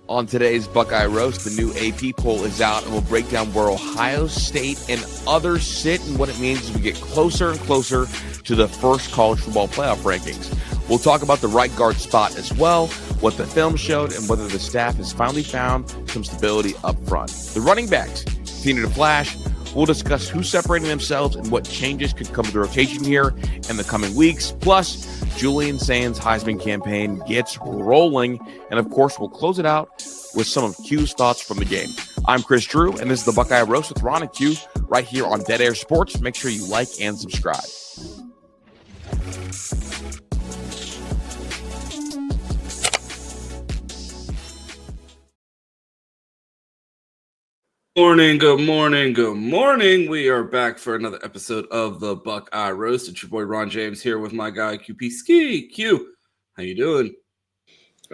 On today's Buckeye Roast, the new AP poll is out, and we'll break down where Ohio State and others sit and what it means as we get closer and closer to the first college football playoff rankings. We'll talk about the right guard spot as well, what the film showed, and whether the staff has finally found some stability up front. The running backs continue to flash. We'll discuss who's separating themselves and what changes could come to the rotation here in the coming weeks. Plus, Julian Sayin's Heisman campaign gets rolling. And, of course, we'll close it out with some of Q's thoughts from the game. I'm Chris Drew, and this is the Buckeye Roast with Ron and Q right here on Dead Air Sports. Make sure you like and subscribe. Good morning. We are back for another episode of the Buckeye Roast. It's your boy Ron James here with my guy QP Ski. Q, how you doing?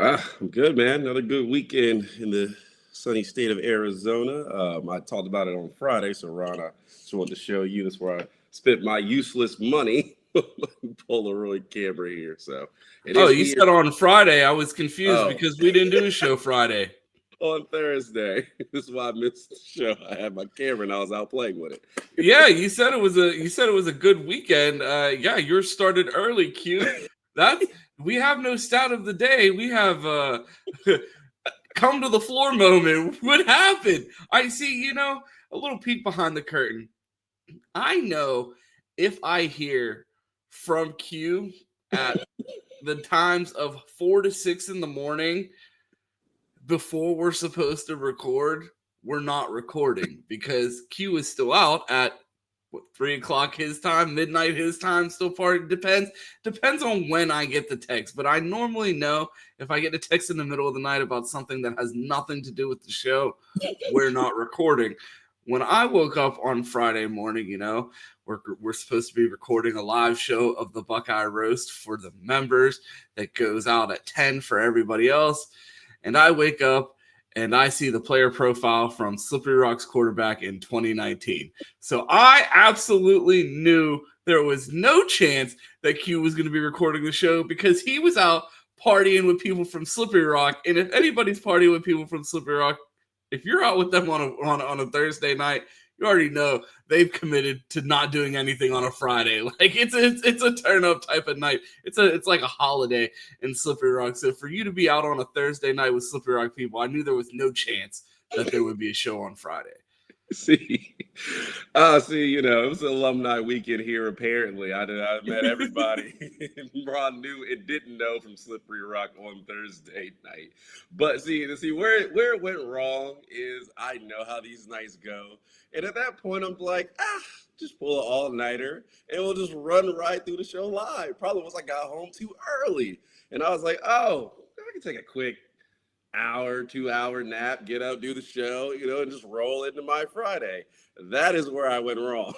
I'm good, man. Another good weekend in the sunny state of Arizona. I talked about it on Friday, so Ron, I just wanted to show you. That's where I spent my useless money on my Polaroid camera here. So, you said on Friday. I was confused because we didn't do a show Friday. On Thursday. This is why I missed the show. I had my camera and I was out playing with it. Yeah, you said it was a good weekend. Yours started early, Q. We have no stat of the day. We have come to the floor moment. What happened? I see, a little peek behind the curtain. I know if I hear from Q at the times of 4 to 6 in the morning before we're supposed to record, we're not recording because Q is still out at 3 o'clock his time, midnight his time, still part. Depends on when I get the text. But I normally know if I get a text in the middle of the night about something that has nothing to do with the show, we're not recording. When I woke up on Friday morning, we're supposed to be recording a live show of the Buckeye Roast for the members that goes out at 10 for everybody else. And I wake up and I see the player profile from Slippery Rock's quarterback in 2019. So I absolutely knew there was no chance that Q was going to be recording the show because he was out partying with people from Slippery Rock. And if anybody's partying with people from Slippery Rock, if you're out with them on a Thursday night, you already know they've committed to not doing anything on a Friday. Like it's a turn up type of night. It's like a holiday in Slippery Rock. So for you to be out on a Thursday night with Slippery Rock people, I knew there was no chance that there would be a show on Friday. It was an alumni weekend here. Apparently, I met everybody. Ron knew and didn't know from Slippery Rock on Thursday night. But see where it went wrong is I know how these nights go, and at that point I'm like, just pull an all-nighter and we'll just run right through the show live. Probably once I got home too early, and I was like, I can take a quick hour, 2-hour nap, get up, do the show, and just roll into my Friday. That is where I went wrong.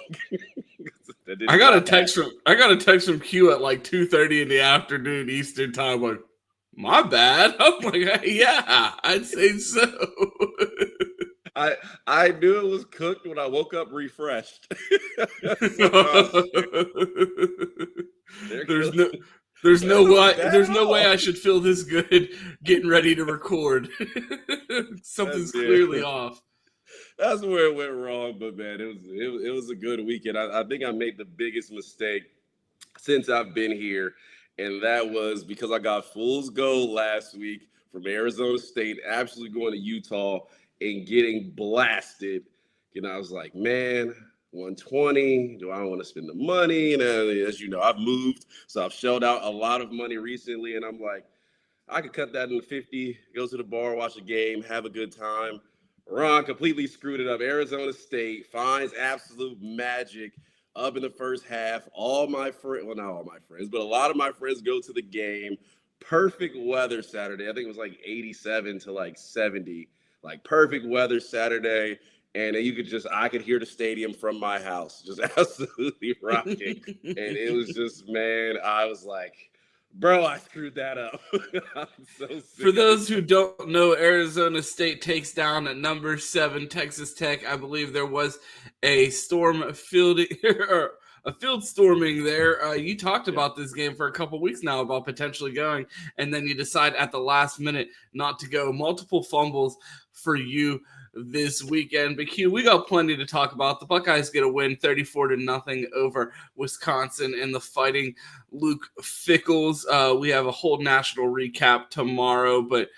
I got a text from Q at like 2:30 in the afternoon Eastern time. Like, my bad. I'm like, yeah, I'd say so. I knew it was cooked when I woke up refreshed. There's no way I should feel this good getting ready to record. Something's clearly off. That's where it went wrong, but man, it was a good weekend. I think I made the biggest mistake since I've been here, and that was because I got fool's gold last week from Arizona State, absolutely going to Utah and getting blasted. I was like, man, 120. Do I want to spend the money? And as you know, I've moved, so I've shelled out a lot of money recently, and I'm like, I could cut that into 50, go to the bar, watch a game, have a good time. Ron completely screwed it up. Arizona State finds absolute magic up in the first half. All my friends, well, not all my friends, but a lot of my friends go to the game. Perfect weather Saturday. I think it was like 87 to like 70. Like perfect weather Saturday. And I could hear the stadium from my house, just absolutely rocking. And it was just, man, I was like, bro, I screwed that up. I'm so sick. For those who don't know, Arizona State takes down at number 7 Texas Tech. I believe there was a storm fielding or field storming there. You talked about this game for a couple weeks now about potentially going, and then you decide at the last minute not to go. Multiple fumbles for you this weekend. But Q, we got plenty to talk about. The Buckeyes get a win 34-0 over Wisconsin and the Fighting Luke Fickles. We have a whole national recap tomorrow, but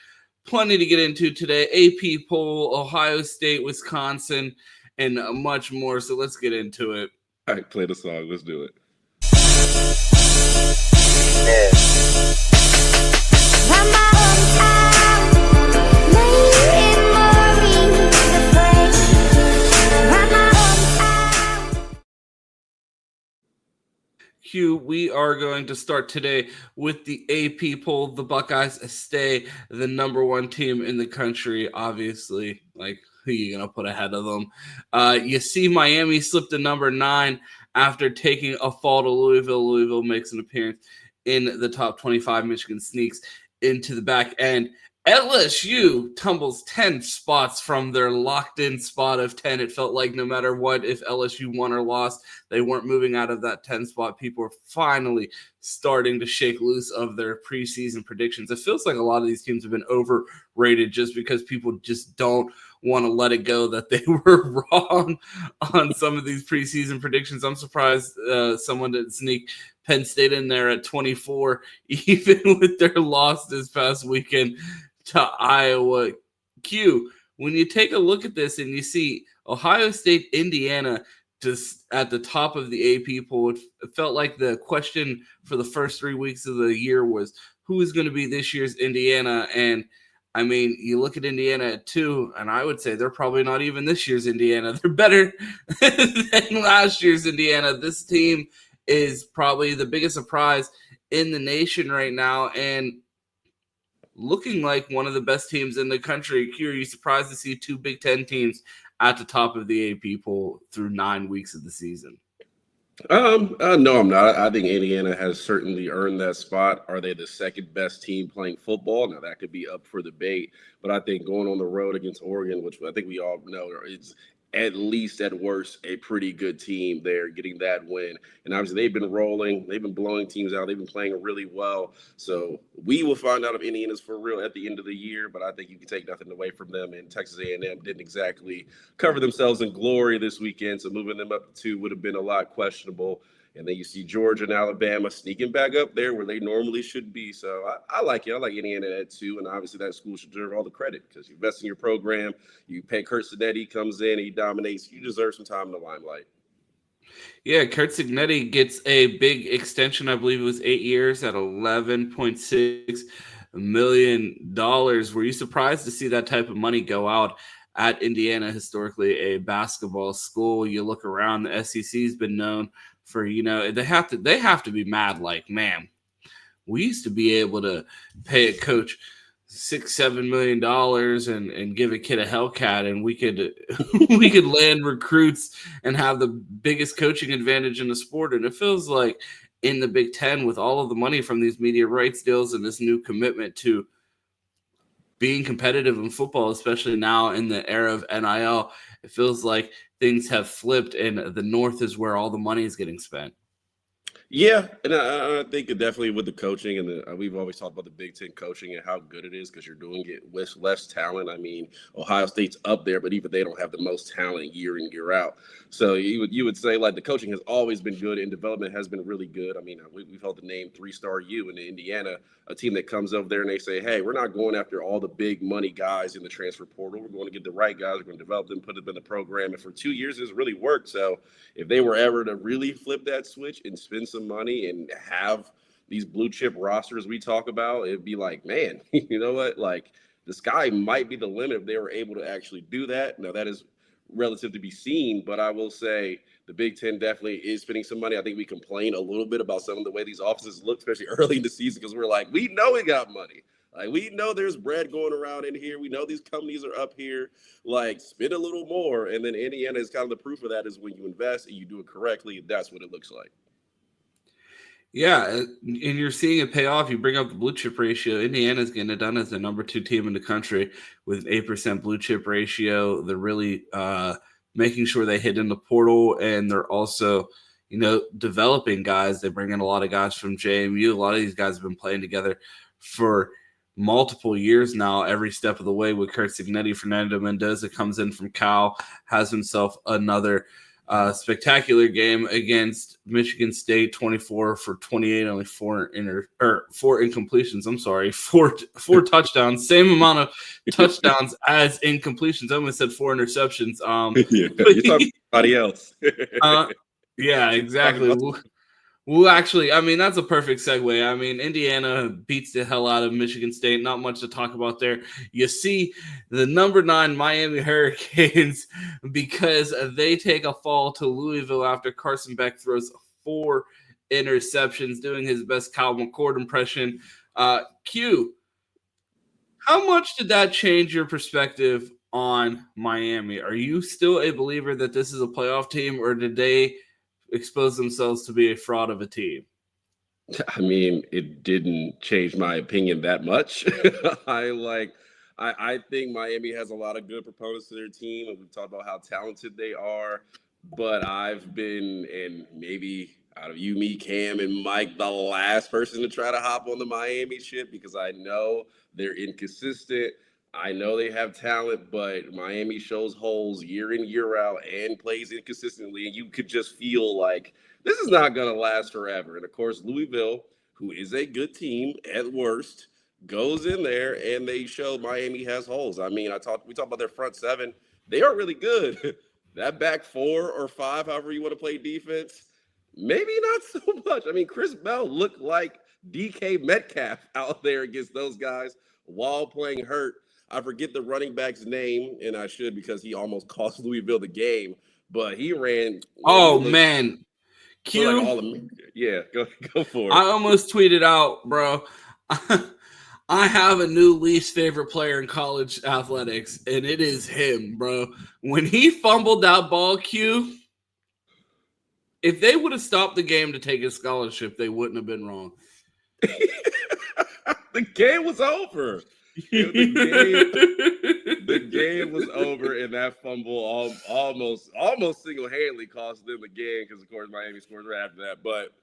plenty to get into today. AP poll, Ohio State, Wisconsin, and much more. So let's get into it. All right, play the song. Let's do it. Q, we are going to start today with the AP poll. The Buckeyes stay the number one team in the country, obviously. Like, who are you going to put ahead of them? You see Miami slip to number 9 after taking a fall to Louisville. Louisville makes an appearance in the top 25. Michigan sneaks into the back end. LSU tumbles 10 spots from their locked-in spot of 10. It felt like no matter what, if LSU won or lost, they weren't moving out of that 10 spot. People are finally starting to shake loose of their preseason predictions. It feels like a lot of these teams have been overrated just because people just don't want to let it go that they were wrong on some of these preseason predictions. I'm surprised someone didn't sneak Penn State in there at 24, even with their loss this past weekend to Iowa. Q, when you take a look at this and you see Ohio State, Indiana just at the top of the AP poll, it felt like the question for the first 3 weeks of the year was who is going to be this year's Indiana. And I mean, you look at Indiana at 2, and I would say they're probably not even this year's Indiana. They're better than last year's Indiana. This team is probably the biggest surprise in the nation right now, and looking like one of the best teams in the country. Q, are you surprised to see 2 Big Ten teams at the top of the AP poll through 9 weeks of the season? No, I'm not. I think Indiana has certainly earned that spot. Are they the second best team playing football? Now, that could be up for debate, but I think going on the road against Oregon, which I think we all know is at least at worst a pretty good team there, getting that win. And obviously they've been rolling. They've been blowing teams out. They've been playing really well. So we will find out if Indiana's for real at the end of the year, but I think you can take nothing away from them. And Texas A&M didn't exactly cover themselves in glory this weekend, so moving them up to 2 would have been a lot questionable. And then you see Georgia and Alabama sneaking back up there where they normally should be. So I like it. I like Indiana at 2. And obviously that school should deserve all the credit because you invest in your program. You pay Kurt Cignetti, comes in, he dominates. You deserve some time in the limelight. Yeah, Kurt Cignetti gets a big extension. I believe it was 8 years at $11.6 million. Were you surprised to see that type of money go out at Indiana, historically a basketball school? You look around, the SEC's been known for, they have to be mad. Like, man, we used to be able to pay a coach $6-7 million and give a kid a Hellcat, and we could land recruits and have the biggest coaching advantage in the sport. And it feels like in the Big Ten, with all of the money from these media rights deals and this new commitment to being competitive in football, especially now in the era of NIL, it feels like things have flipped, and the North is where all the money is getting spent. Yeah, and I think definitely with the coaching, and we've always talked about the Big Ten coaching and how good it is because you're doing it with less talent. I mean, Ohio State's up there, but even they don't have the most talent year in, year out. So you would say, like, the coaching has always been good and development has been really good. I mean, we've held the name 3-star U in Indiana, a team that comes over there and they say, hey, we're not going after all the big money guys in the transfer portal. We're going to get the right guys. We're going to develop them, put them in the program. And for 2 years, it's really worked. So if they were ever to really flip that switch and spend some money and have these blue chip rosters we talk about, it'd be like, man, you know what? Like, the sky might be the limit if they were able to actually do that. Now, that is relative to be seen, but I will say the Big Ten definitely is spending some money. I think we complain a little bit about some of the way these offenses look, especially early in the season, because we're like, we know we got money. Like, we know there's bread going around in here. We know these companies are up here. Like, spend a little more. And then Indiana is kind of the proof of that is when you invest and you do it correctly, that's what it looks like. Yeah, and you're seeing it pay off. You bring up the blue chip ratio. Indiana's getting it done as the number 2 team in the country with an 8% blue chip ratio. They're really making sure they hit in the portal, and they're also, developing guys. They bring in a lot of guys from JMU. A lot of these guys have been playing together for multiple years now, every step of the way with Kurt Cignetti. Fernando Mendoza comes in from Cal, has himself another spectacular game against Michigan State, 24 for 28, only four incompletions. I'm sorry, four touchdowns, same amount of touchdowns as incompletions. I almost said 4 interceptions. You're talking about somebody else. Yeah, exactly. Well, actually, I mean, that's a perfect segue. I mean, Indiana beats the hell out of Michigan State. Not much to talk about there. You see the number 9 Miami Hurricanes because they take a fall to Louisville after Carson Beck throws 4 interceptions, doing his best Kyle McCord impression. Q, how much did that change your perspective on Miami? Are you still a believer that this is a playoff team, or did they expose themselves to be a fraud of a team? I mean, it didn't change my opinion that much. I think Miami has a lot of good proponents to their team, and we've talked about how talented they are. But I've been, and maybe out of you, me, Cam, and Mike, the last person to try to hop on the Miami ship because I know they're inconsistent. I know they have talent, but Miami shows holes year in, year out and plays inconsistently. And you could just feel like this is not going to last forever. And, of course, Louisville, who is a good team at worst, goes in there and they show Miami has holes. I mean, we talked about their front 7. They are really good. That back 4 or 5, however you want to play defense, maybe not so much. I mean, Chris Bell looked like DK Metcalf out there against those guys while playing hurt. I forget the running back's name, and I should because he almost cost Louisville the game. But he ran. Man. Q. Like go for it. I almost tweeted out, bro. I have a new least favorite player in college athletics, and it is him, bro. When he fumbled that ball, Q, if they would have stopped the game to take his scholarship, they wouldn't have been wrong. The game was over. The game was over, and that fumble almost single-handedly cost them the game because, of course, Miami scored right after that. But,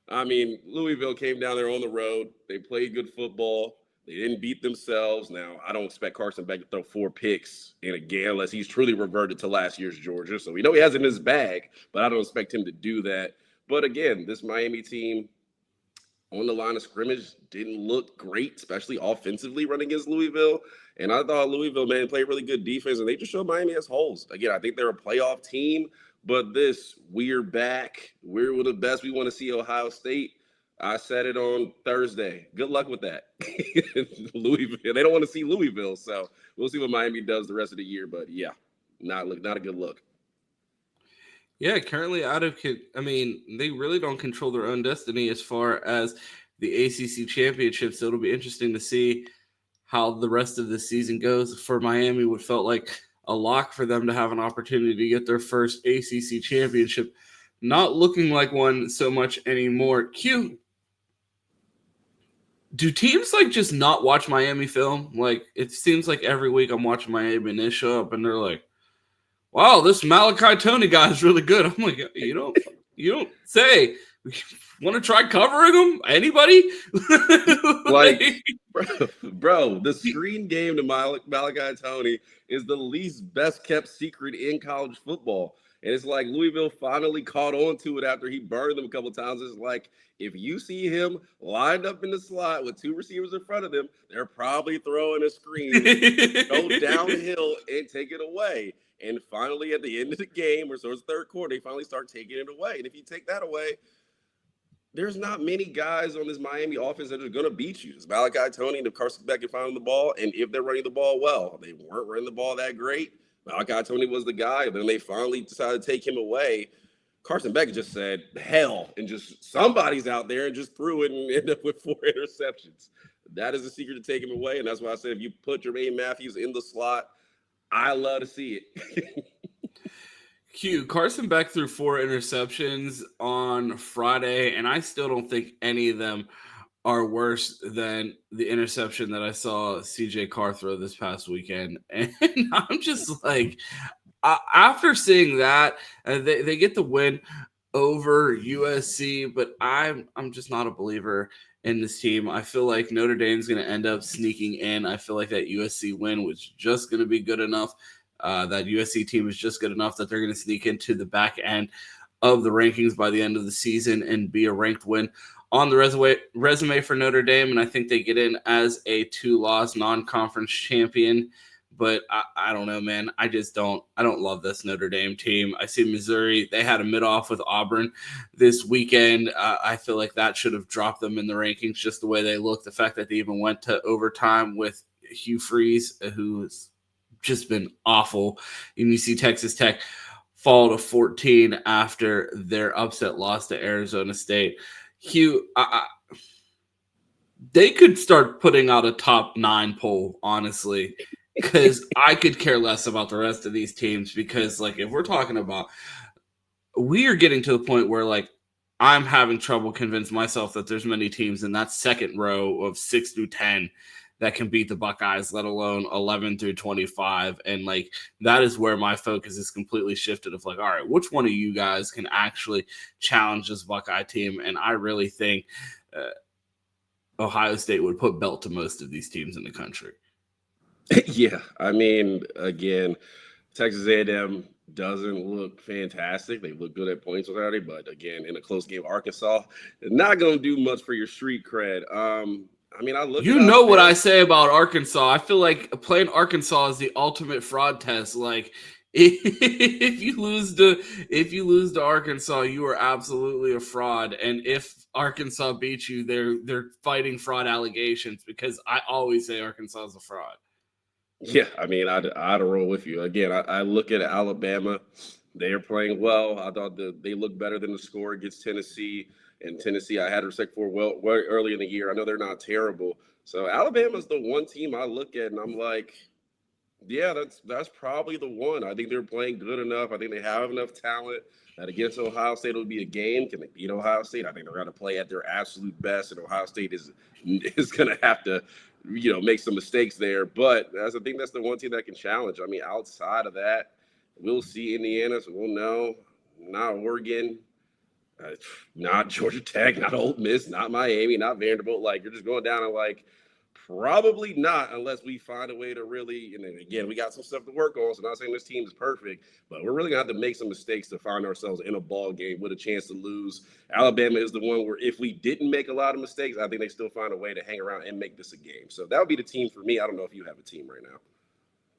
I mean, Louisville came down there on the road. They played good football. They didn't beat themselves. Now, I don't expect Carson Beck to throw 4 picks in a game unless he's truly reverted to last year's Georgia. So we know he has it in his bag, but I don't expect him to do that. But, again, this Miami team on the line of scrimmage didn't look great, especially offensively running against Louisville. And I thought Louisville, man, played really good defense, and they just showed Miami has holes. Again, I think they're a playoff team, but we're back. We're the best. We want to see Ohio State. I said it on Thursday. Good luck with that. Louisville. They don't want to see Louisville, so we'll see what Miami does the rest of the year. But, yeah, not a good look. Yeah, currently they really don't control their own destiny as far as the ACC championship. So it'll be interesting to see how the rest of the season goes. For Miami, what felt like a lock for them to have an opportunity to get their first ACC championship, not looking like one so much anymore. Q, do teams just not watch Miami film? Like, it seems like every week I'm watching Miami and they show up and they're like, wow, this Malachi Tony guy is really good. I'm like, you don't say. Want to try covering him? Anybody? Bro, the screen game to Malachi Tony is the least best kept secret in college football. And it's like Louisville finally caught on to it after he burned them a couple times. It's like, if you see him lined up in the slot with 2 receivers in front of them, they're probably throwing a screen, go downhill and take it away. And finally, at the end of the game, or so it's third quarter, they finally start taking it away. And if you take that away, there's not many guys on this Miami offense that are going to beat you. It's Malachi Tony and Carson Beck finding the ball. And if they're running the ball well, they weren't running the ball that great. Malachi Tony was the guy. Then they finally decided to take him away. Carson Beck just said, hell, and just somebody's out there and just threw it and ended up with 4 interceptions. That is the secret to take him away. And that's why I said if you put Jermaine Matthews in the slot, I love to see it. Q, Carson Beck threw 4 interceptions on Friday, and I still don't think any of them are worse than the interception that I saw CJ Carr throw this past weekend. And I'm just like, after seeing that, they get the win. over USC, but I'm just not a believer in this team. I feel like Notre Dame's going to end up sneaking in. I feel like that USC win was just going to be good enough. That USC team is just good enough that they're going to sneak into the back end of the rankings by the end of the season and be a ranked win on the resume for Notre Dame. And I think they get in as a 2-loss non-conference champion. But I don't know, man. I don't love this Notre Dame team. I see Missouri. They had a mid-off with Auburn this weekend. I feel like that should have dropped them in the rankings, just the way they look. The fact that they even went to overtime with Hugh Freeze, who's just been awful. And you see Texas Tech fall to 14 after their upset loss to Arizona State. Hugh, they could start putting out a top 9 poll, honestly. Because I could care less about the rest of these teams, because like if we're talking about, we are getting to the point where like I'm having trouble convincing myself that there's many teams in that second row of 6 through 10 that can beat the Buckeyes, let alone 11 through 25. And like that is where my focus is completely shifted of like, all right, which one of you guys can actually challenge this Buckeye team? And I really think Ohio State would put belt to most of these teams in the country. Yeah, I mean, again, Texas A&M doesn't look fantastic. They look good at points without it, but again, in a close game, Arkansas is not going to do much for your street cred. I mean, I look. You know what I say about Arkansas. I feel like playing Arkansas is the ultimate fraud test. Like, if you lose to Arkansas, you are absolutely a fraud. And if Arkansas beats you, they're fighting fraud allegations, because I always say Arkansas is a fraud. Yeah, I mean, I'd roll with you. Again, I look at Alabama. They are playing well. I thought they looked better than the score against Tennessee. And Tennessee, I had respect for well early in the year. I know they're not terrible. So Alabama's the one team I look at, and I'm like, yeah, that's probably the one. I think they're playing good enough. I think they have enough talent that against Ohio State it'll be a game. Can they beat Ohio State? I think they're going to play at their absolute best, and Ohio State is going to have to, make some mistakes there. But I think that's the one team that can challenge. I mean, outside of that, we'll see Indiana, so we'll know. Not Oregon, not Georgia Tech, not Ole Miss, not Miami, not Vanderbilt. Like, you're just going down and like, probably not, unless we find a way to really, and then again, we got some stuff to work on. So I'm not saying this team is perfect, but we're really going to have to make some mistakes to find ourselves in a ball game with a chance to lose. Alabama is the one where if we didn't make a lot of mistakes, I think they still find a way to hang around and make this a game. So that would be the team for me. I don't know if you have a team right now.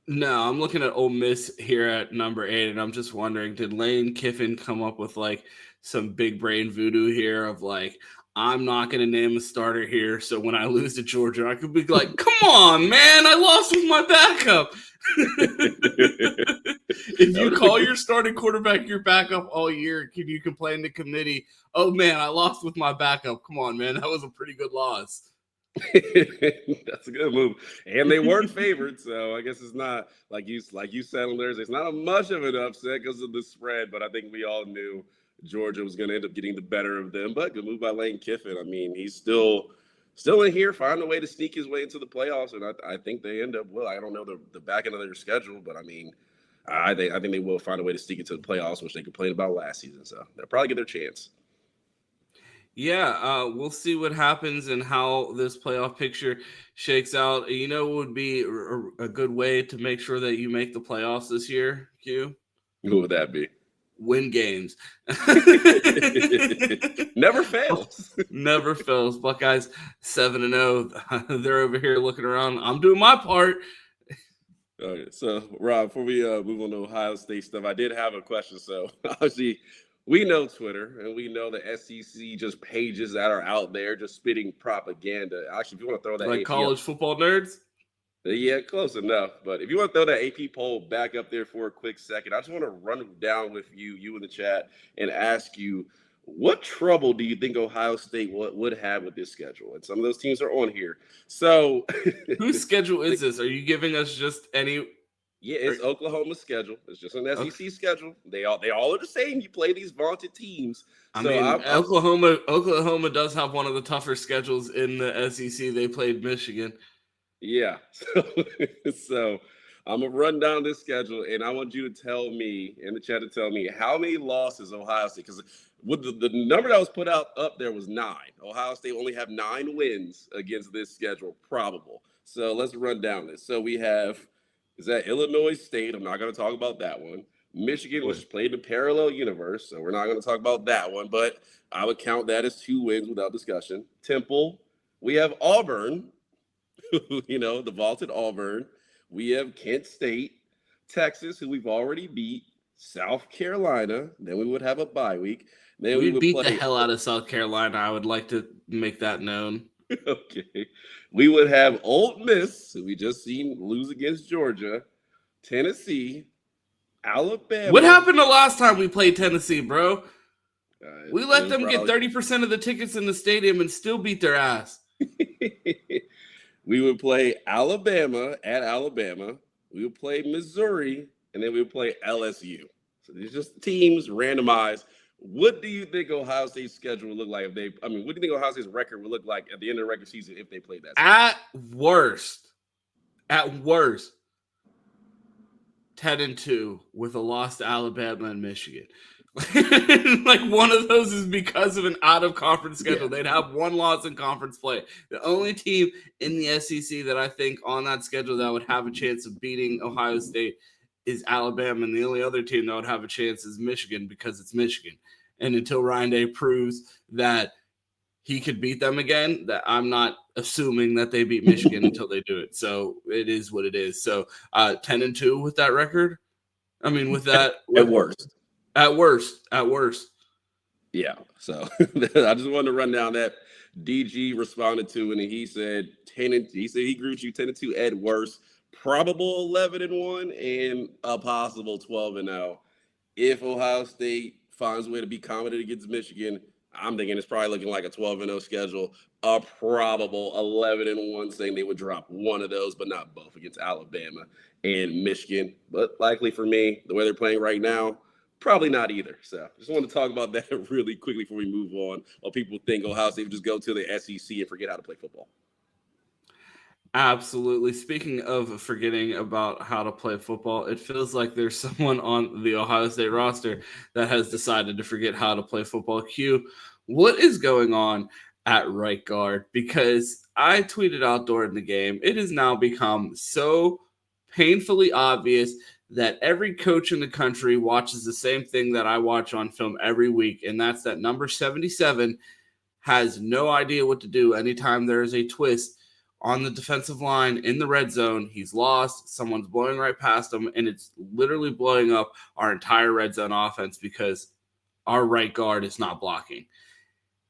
No, I'm looking at Ole Miss here at number 8, and I'm just wondering, did Lane Kiffin come up with like some big brain voodoo here of like, I'm not going to name a starter here, so when I lose to Georgia, I could be like, come on, man, I lost with my backup. If you call your starting quarterback your backup all year, can you complain to committee, oh, man, I lost with my backup? Come on, man, that was a pretty good loss. That's a good move. And they weren't favored, so I guess it's not, like you said on Thursday, it's not a much of an upset because of the spread, but I think we all knew Georgia was going to end up getting the better of them. But good move by Lane Kiffin. I mean, he's still in here, finding a way to sneak his way into the playoffs, and I think they end up well. I don't know the back end of their schedule, but I mean, I think they will find a way to sneak into the playoffs, which they complained about last season. So they'll probably get their chance. Yeah, we'll see what happens and how this playoff picture shakes out. You know, it would be a good way to make sure that you make the playoffs this year, Q? Who would that be? Win games. Never fails. Never fails. Buckeyes 7-0. They're over here looking around. I'm doing my part. Okay, so Rob, before we move on to Ohio State stuff, I did have a question. So obviously, we know Twitter, and we know the SEC just pages that are out there just spitting propaganda. Actually, if you want to throw that like college football nerds. Yeah, close enough. But if you want to throw that AP poll back up there for a quick second, I just want to run down with you in the chat, and ask you, what trouble do you think Ohio State would have with this schedule? And some of those teams are on here. So whose schedule is this? Are you giving us just any? Yeah, it's Oklahoma's schedule. It's just an SEC schedule. They all are the same. You play these vaunted teams. Oklahoma does have one of the tougher schedules in the SEC. They played Michigan. Yeah. So I'm going to run down this schedule, and I want you to tell me, in the chat to tell me, how many losses Ohio State, because with the number that was put up there was 9. Ohio State only have 9 wins against this schedule, probable. So let's run down this. So we have, is that Illinois State? I'm not going to talk about that one. Michigan, which played the parallel universe, so we're not going to talk about that one, but I would count that as 2 wins without discussion. Temple. We have Auburn, the vaulted Auburn. We have Kent State, Texas, who we've already beat, South Carolina. Then we would have a bye week. Then we would beat the hell out of South Carolina. I would like to make that known. Okay. We would have Ole Miss, who we just seen lose against Georgia, Tennessee, Alabama. What happened the last time we played Tennessee, bro? We let them get 30% of the tickets in the stadium and still beat their ass. We would play Alabama at Alabama. We would play Missouri, and then we would play LSU. So these just teams randomized. What do you think Ohio State's schedule would look like what do you think Ohio State's record would look like at the end of the regular season if they played that? At worst, 10-2 with a loss to Alabama and Michigan. Like one of those is because of an out-of-conference schedule. Yeah. They'd have one loss in conference play. The only team in the SEC that I think on that schedule that would have a chance of beating Ohio State is Alabama, and the only other team that would have a chance is Michigan because it's Michigan. And until Ryan Day proves that he could beat them again, that I'm not assuming that they beat Michigan until they do it. So it is what it is. So 10-2 with that record. I mean, with that at worst. At worst. Yeah. So I just wanted to run down that. DG responded to it, and he said he agreed with you 10-2 at worst, probable 11-1, and a possible 12-0. If Ohio State finds a way to be competent against Michigan, I'm thinking it's probably looking like a 12-0 schedule, a probable 11-1, saying they would drop one of those, but not both against Alabama and Michigan. But likely for me, the way they're playing right now, probably not either. So just want to talk about that really quickly before we move on. While people think Ohio State would just go to the SEC and forget how to play football. Absolutely. Speaking of forgetting about how to play football, it feels like there's someone on the Ohio State roster that has decided to forget how to play football. Q, what is going on at right guard? Because I tweeted out during the game, it has now become so painfully obvious that every coach in the country watches the same thing that I watch on film every week, and that's that number 77 has no idea what to do anytime there is a twist on the defensive line in the red zone. He's lost. Someone's blowing right past him, and it's literally blowing up our entire red zone offense because our right guard is not blocking.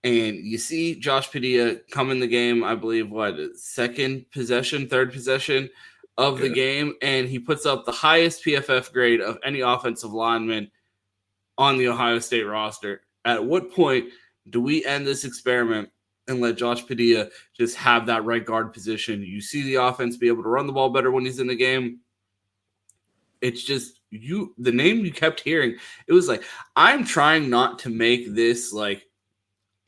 And you see Josh Padilla come in the game, I believe, third possession of the game, and he puts up the highest PFF grade of any offensive lineman on the Ohio State roster. At what point do we end this experiment and let Josh Padilla just have that right guard position? You see the offense be able to run the ball better when he's in the game. It's just the name you kept hearing. It was like, I'm trying not to make this like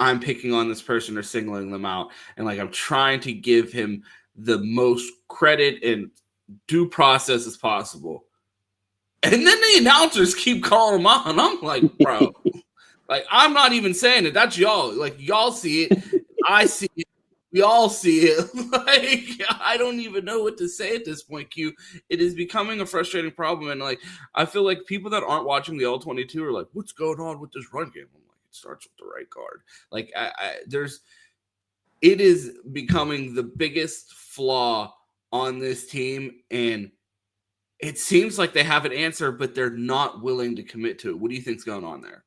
I'm picking on this person or singling them out. And like, I'm trying to give him the most credit and due process as possible. And then the announcers keep calling him out. And I'm like, bro, like, I'm not even saying it. That's y'all. Like, y'all see it. I see it. We all see it. Like, I don't even know what to say at this point, Q. It is becoming a frustrating problem. And, like, I feel like people that aren't watching the All-22 are like, what's going on with this run game? I'm like, it starts with the right guard. Like, it is becoming the biggest flaw on this team. And it seems like they have an answer, but they're not willing to commit to it. What do you think's going on there?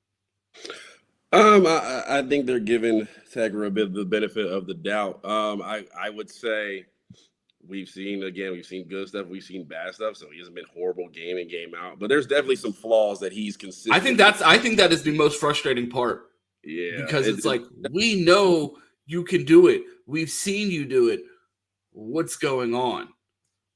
I think they're giving Tegra a bit of the benefit of the doubt. I would say we've seen good stuff, we've seen bad stuff, so he hasn't been horrible game in, game out. But there's definitely some flaws that he's consistent. I think that is the most frustrating part. Yeah. Because it's like, we know you can do it. We've seen you do it. What's going on?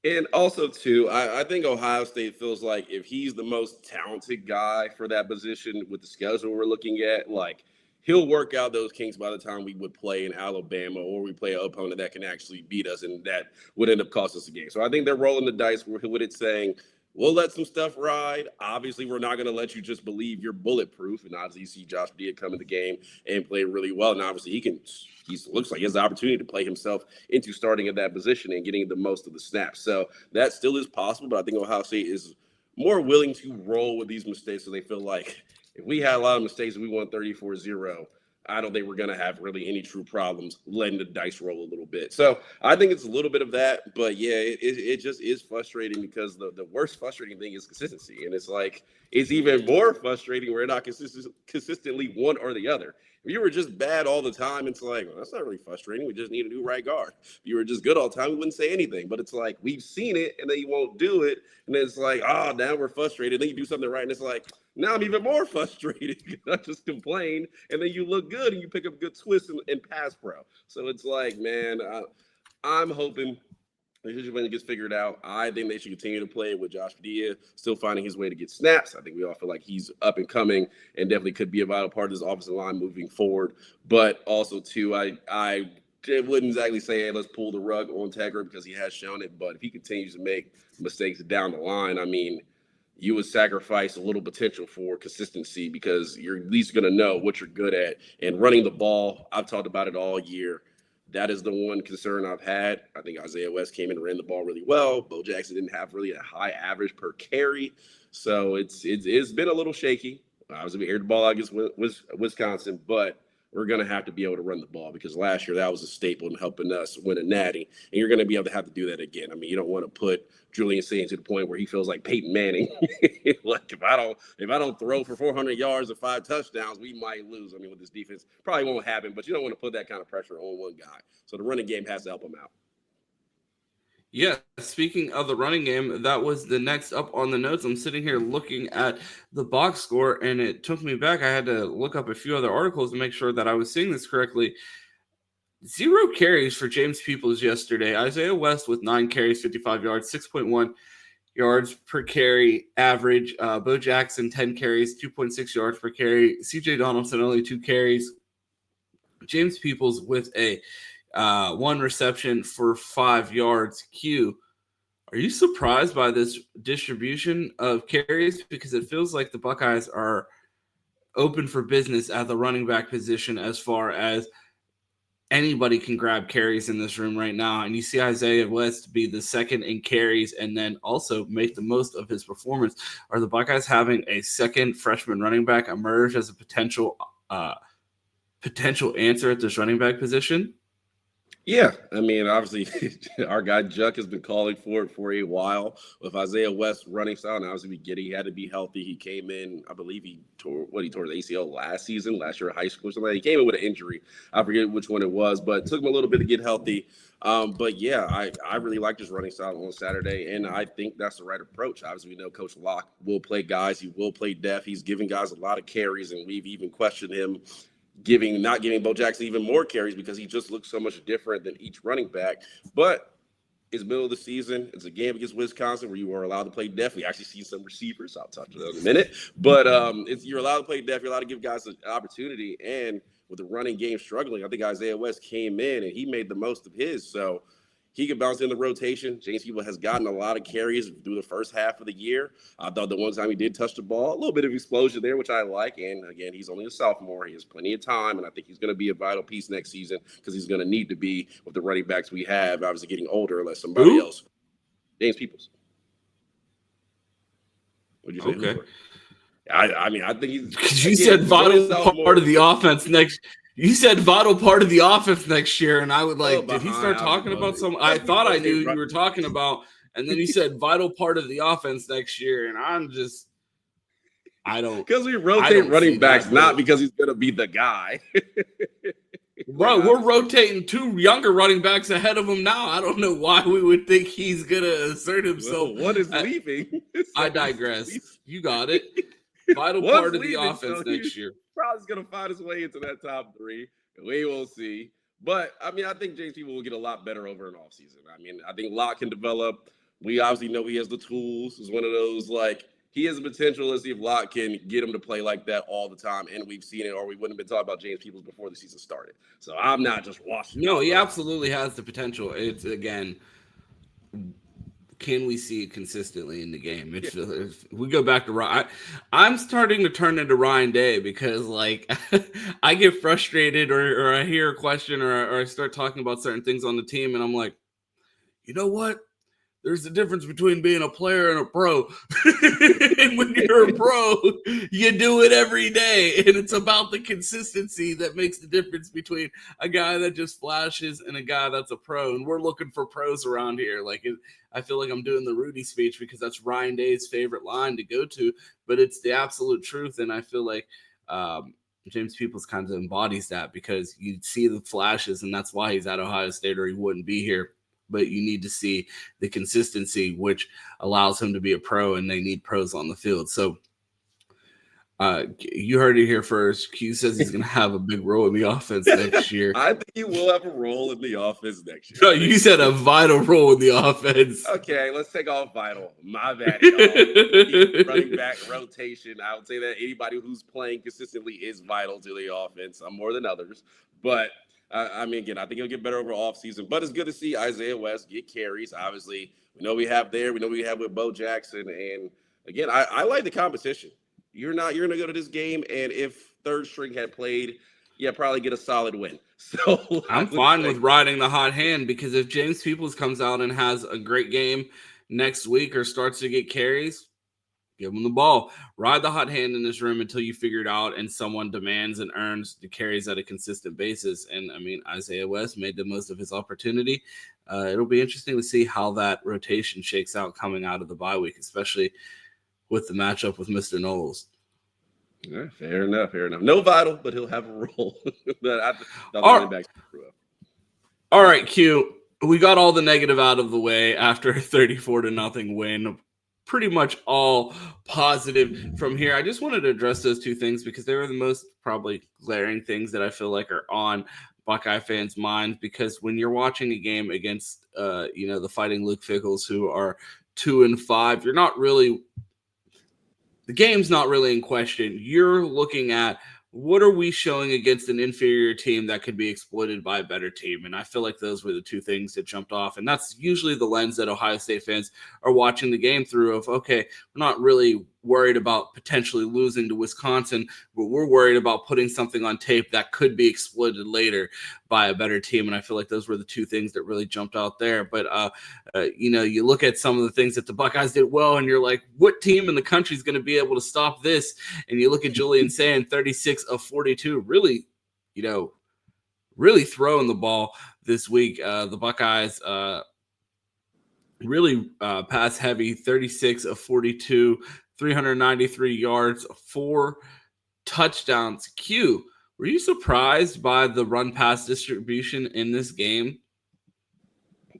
And also, too, I think Ohio State feels like if he's the most talented guy for that position with the schedule we're looking at, like, he'll work out those kinks by the time we would play in Alabama or we play an opponent that can actually beat us, and that would end up costing us a game. So I think they're rolling the dice with it, saying, we'll let some stuff ride. Obviously, we're not going to let you just believe you're bulletproof. And obviously, you see Josh Padilla come in the game and play really well. And obviously, he looks like he has the opportunity to play himself into starting at that position and getting the most of the snaps. So that still is possible. But I think Ohio State is more willing to roll with these mistakes, so they feel like if we had a lot of mistakes and we won 34-0, I don't think we're going to have really any true problems letting the dice roll a little bit. So I think it's a little bit of that. But, yeah, it just is frustrating because the worst frustrating thing is consistency. And it's like it's even more frustrating we're not consistently one or the other. If you were just bad all the time, it's like, well, that's not really frustrating. We just need a new right guard. If you were just good all the time, we wouldn't say anything. But it's like we've seen it, and then you won't do it. And then it's like, now we're frustrated. Then you do something right, and it's like, now I'm even more frustrated. I just complain, and then you look good, and you pick up good twists in pass pro. So it's like, man, I'm hoping when it gets figured out, I think they should continue to play with Josh Padilla, still finding his way to get snaps. I think we all feel like he's up and coming and definitely could be a vital part of this offensive line moving forward. But also, too, I wouldn't exactly say, hey, let's pull the rug on Tegra because he has shown it. But if he continues to make mistakes down the line, I mean, you would sacrifice a little potential for consistency because you're at least going to know what you're good at. And running the ball, I've talked about it all year. That is the one concern I've had. I think Isaiah West came in and ran the ball really well. Bo Jackson didn't have really a high average per carry. So it's been a little shaky. Obviously, we aired the ball against Wisconsin, but we're going to have to be able to run the ball because last year that was a staple in helping us win a natty. And you're going to be able to have to do that again. I mean, you don't want to put Julian Sayin to the point where he feels like Peyton Manning. Like if I don't throw for 400 yards and 5 touchdowns, we might lose. I mean, with this defense, probably won't happen, but you don't want to put that kind of pressure on one guy. So the running game has to help him out. Yeah, speaking of the running game, that was the next up on the notes. I'm sitting here looking at the box score, and it took me back. I had to look up a few other articles to make sure that I was seeing this correctly. 0 carries for James Peoples yesterday. Isaiah West with 9 carries, 55 yards, 6.1 yards per carry average. Bo Jackson, 10 carries, 2.6 yards per carry. CJ Donaldson, only 2 carries. James Peoples with a 1 reception for 5 yards. Q, are you surprised by this distribution of carries? Because it feels like the Buckeyes are open for business at the running back position as far as anybody can grab carries in this room right now. And you see Isaiah West be the second in carries and then also make the most of his performance. Are the Buckeyes having a second freshman running back emerge as a potential answer at this running back position? Yeah, I mean, obviously, our guy Juck has been calling for it for a while with Isaiah West running style. And obviously, he had to be healthy. He came in, I believe he tore the ACL last year in high school or something. He came in with an injury. I forget which one it was, but it took him a little bit to get healthy. But yeah, I really liked his running style on Saturday, and I think that's the right approach. Obviously, we know Coach Locke will play guys. He will play depth. He's giving guys a lot of carries, and we've even questioned him not giving Bo Jackson even more carries because he just looks so much different than each running back. But it's middle of the season. It's a game against Wisconsin where you are allowed to play depth. We actually see some receivers. I'll touch on that in a minute. But you're allowed to play depth. You're allowed to give guys an opportunity. And with the running game struggling, I think Isaiah West came in and he made the most of his. So he could bounce in the rotation. James People has gotten a lot of carries through the first half of the year. I thought the one time he did touch the ball, a little bit of explosion there, which I like. And again, he's only a sophomore. He has plenty of time, and I think he's going to be a vital piece next season because he's going to need to be with the running backs we have. Obviously, getting older unless somebody else. James Peoples. What'd you say? Okay. I mean, I think he's. Because you said vital part of the offense next. You said vital part of the offense next year, and I would like, did he start talking about some? I thought I knew you were talking about, and then he said vital part of the offense next year, and I don't. Because we rotate running backs, not because he's going to be the guy. Bro, we're rotating 2 younger running backs ahead of him now. I don't know why we would think he's going to assert himself. Well, one is leaving. I digress. You got it. Vital part of the offense next year. Probably going to find his way into that top 3. We will see. But, I mean, I think James People will get a lot better over an offseason. I mean, I think Locke can develop. We obviously know he has the tools. He's one of those, like, he has the potential. Let's see if Locke can get him to play like that all the time. And we've seen it, or we wouldn't have been talking about James Peoples before the season started. So I'm not just watching. No, he absolutely has the potential. It's, again, can we see it consistently in the game? It's if we go back to Ryan. I'm starting to turn into Ryan Day because, like, I get frustrated or I hear a question or I start talking about certain things on the team, and I'm like, you know what? There's a difference between being a player and a pro. And when you're a pro, you do it every day. And it's about the consistency that makes the difference between a guy that just flashes and a guy that's a pro. And we're looking for pros around here. Like, I feel like I'm doing the Rudy speech because that's Ryan Day's favorite line to go to, but it's the absolute truth. And I feel like James Peoples kind of embodies that because you see the flashes, and that's why he's at Ohio State or he wouldn't be here. But you need to see the consistency, which allows him to be a pro, and they need pros on the field. So you heard it here first. Q says he's going to have a big role in the offense next year. I think he will have a role in the offense next year. No, you said a vital role in the offense. Okay, let's take off vital. My bad, y'all. Running back rotation. I would say that anybody who's playing consistently is vital to the offense. I'm more than others. But I mean, again, I think he'll get better over offseason. But it's good to see Isaiah West get carries. Obviously, we know we have with Bo Jackson. And, again, I like the competition. You're going to go to this game, and if third string had played, probably get a solid win. So I'm fine with riding the hot hand because if James Peoples comes out and has a great game next week or starts to get carries, give him the ball. Ride the hot hand in this room until you figure it out and someone demands and earns the carries at a consistent basis. And, I mean, Isaiah West made the most of his opportunity. It'll be interesting to see how that rotation shakes out coming out of the bye week, especially with the matchup with Mr. Knowles. Yeah, fair enough. No vital, but he'll have a role. All right, Q. We got all the negative out of the way after a 34-0 win. Pretty much all positive from here. I just wanted to address those two things because they were the most probably glaring things that I feel like are on Buckeye fans' minds. Because when you're watching a game against, the Fighting Luke Fickles, who are 2-5, you're not really. The game's not really in question. You're looking at what are we showing against an inferior team that could be exploited by a better team? And I feel like those were the two things that jumped off. And that's usually the lens that Ohio State fans are watching the game through of, okay, we're not really worried about potentially losing to Wisconsin, but we're worried about putting something on tape that could be exploited later by a better team. And I feel like those were the two things that really jumped out there. But, you look at some of the things that the Buckeyes did well, and you're like, what team in the country is going to be able to stop this? And you look at Julian Sayin, 36 of 42, really throwing the ball this week. The Buckeyes really pass heavy, 36 of 42, 393 yards, 4 touchdowns. Q, were you surprised by the run-pass distribution in this game?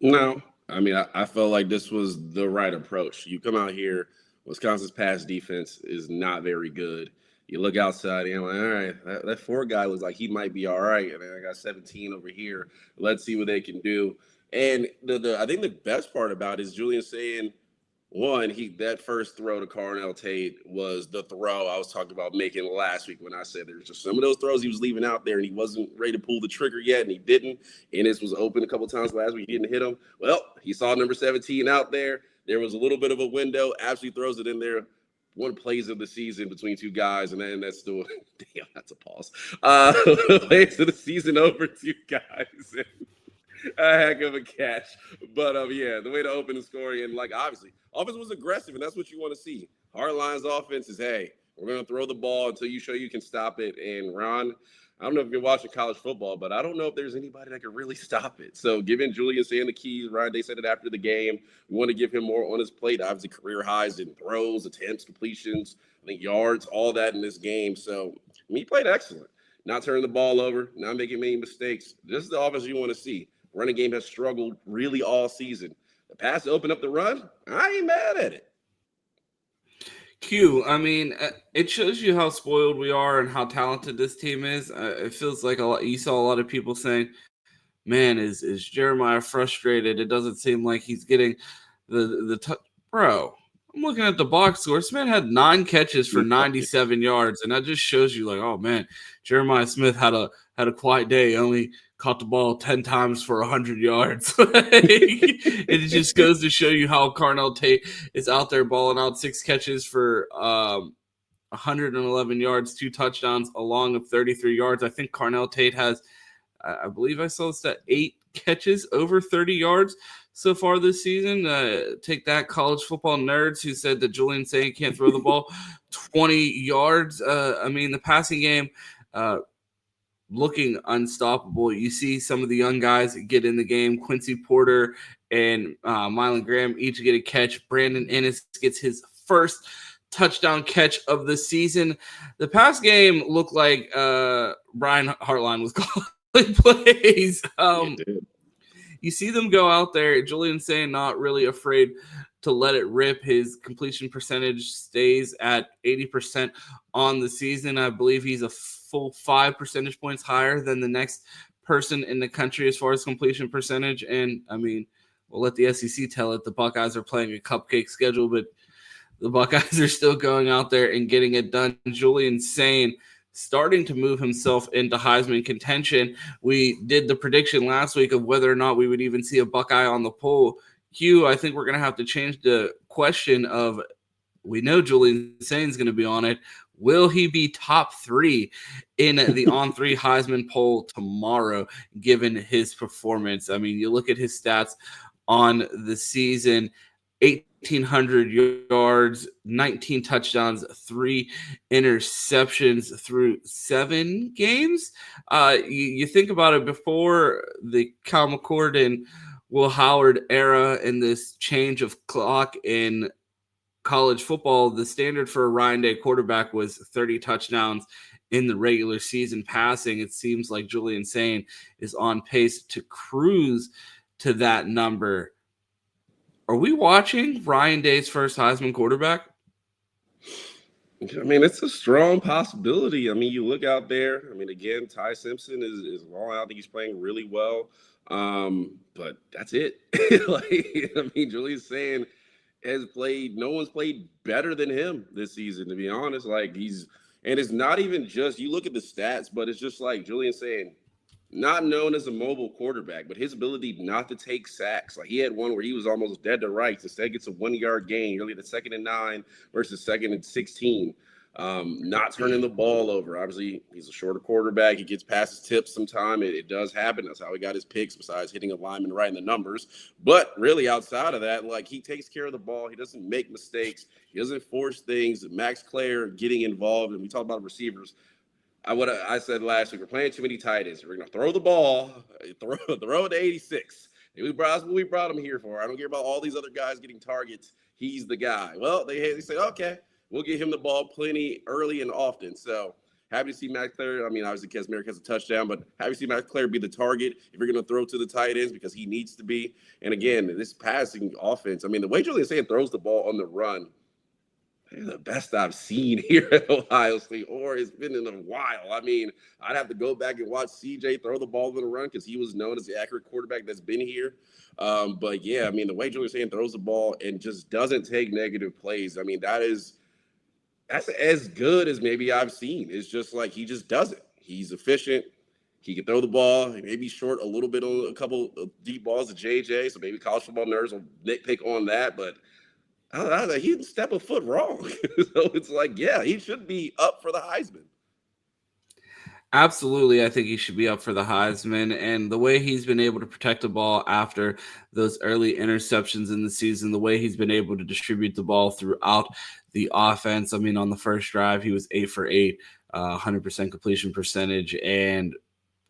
No. I mean, I felt like this was the right approach. You come out here, Wisconsin's pass defense is not very good. You look outside, and you're like, all right, that 4 guy looks like he might be all right. And then I got 17 over here. Let's see what they can do. And I think the best part about it is Julian Sayin, that first throw to Carnell Tate was the throw I was talking about making last week when I said there's just some of those throws he was leaving out there and he wasn't ready to pull the trigger yet, and he didn't. Inniss was open a couple times last week. He didn't hit him. Well, he saw number 17 out there. There was a little bit of a window. Absolutely throws it in there. One plays of the season between 2 guys, and then that's still – damn, that's a pause. Plays of the season over 2 guys. A heck of a catch. But, the way to open the scoring, and, obviously, offense was aggressive, and that's what you want to see. Hardline's offense is, hey, we're going to throw the ball until you show you can stop it. And, Ron, I don't know if you're watching college football, but I don't know if there's anybody that can really stop it. So, giving Julian Sayin the keys, Ryan Day said it after the game. We want to give him more on his plate. Obviously, career highs in throws, attempts, completions, I think yards, all that in this game. So, he played excellent. Not turning the ball over, not making many mistakes. This is the offense you want to see. Running game has struggled really all season. The pass to open up the run, I ain't mad at it. Q, I mean, it shows you how spoiled we are and how talented this team is. It feels like you saw a lot of people saying, man, is Jeremiah frustrated? It doesn't seem like he's getting the bro, I'm looking at the box score. This man had 9 catches for 97 yards, and that just shows you, like, oh man, Jeremiah Smith had a quiet day. He only caught the ball 10 times for 100 yards. It just goes to show you how Carnell Tate is out there balling out. 6 catches for 111 yards, 2 touchdowns, along with 33 yards. I think Carnell Tate has, I believe I saw this at 8 catches over 30 yards so far this season. Take that, college football nerds who said that Julian Sayin can't throw the ball 20 yards. The passing game looking unstoppable. You see some of the young guys get in the game. Quincy Porter and Mylon Graham each get a catch. Brandon Inniss gets his first touchdown catch of the season. The pass game looked like Brian Hartline was calling plays. You see them go out there. Julian Sayin not really afraid to let it rip. His completion percentage stays at 80% on the season. I believe he's a full 5 percentage points higher than the next person in the country as far as completion percentage. And, we'll let the SEC tell it. The Buckeyes are playing a cupcake schedule, but the Buckeyes are still going out there and getting it done. Julian Sayin starting to move himself into Heisman contention. We did the prediction last week of whether or not we would even see a Buckeye on the poll. Hugh, I think we're going to have to change the question of, we know Julian Sayin is going to be on it. Will he be top 3 in the On 3 Heisman poll tomorrow, given his performance? You look at his stats on the season, 1,800 yards, 19 touchdowns, 3 interceptions through 7 games. You think about it, before the Cal McCord and Will Howard era and this change of clock in college football, the standard for a Ryan Day quarterback was 30 touchdowns in the regular season passing. It seems like Julian Sayin is on pace to cruise to that number. Are we watching Ryan Day's first Heisman quarterback? It's a strong possibility. You look out there. Again, Ty Simpson is long. I think he's playing really well. But that's it. Julian Sayin has played. No one's played better than him this season, to be honest. And it's not even just, you look at the stats, but it's just like Julian Sayin, not known as a mobile quarterback, but his ability not to take sacks. Like, he had one where he was almost dead to rights. Instead, gets a 1-yard gain. You're looking at 2nd and 9 versus 2nd and 16. Not turning the ball over. Obviously, he's a shorter quarterback. He gets past his tips sometime. It does happen. That's how he got his picks, besides hitting a lineman right in the numbers. But really, outside of that, he takes care of the ball. He doesn't make mistakes. He doesn't force things. Max Clare getting involved. And we talk about receivers. I said last week, we're playing too many tight ends. We're going to throw the ball, throw it to 86. That's what we brought him here for. I don't care about all these other guys getting targets. He's the guy. Well, they said, okay, we'll get him the ball plenty early and often. So happy to see Max Clare. Obviously, Kesmerick has a touchdown, but happy to see Max Clare be the target if you're going to throw to the tight ends, because he needs to be. And again, this passing offense, the way Julian Sayin throws the ball on the run, they're the best I've seen here at Ohio State, or it's been in a while. I'd have to go back and watch CJ throw the ball on the run, because he was known as the accurate quarterback that's been here. But yeah, the way Julian Sayin throws the ball and just doesn't take negative plays, that's as good as maybe I've seen. It's just like, he just doesn't. He's efficient. He can throw the ball. He may be short a little bit on a couple of deep balls to JJ, so maybe college football nerds will nitpick on that, but he didn't step a foot wrong. So it's like, yeah, he should be up for the Heisman. Absolutely. I think he should be up for the Heisman. And the way he's been able to protect the ball after those early interceptions in the season, the way he's been able to distribute the ball throughout the offense. On the first drive, he was 8 for 8, 100% completion percentage, and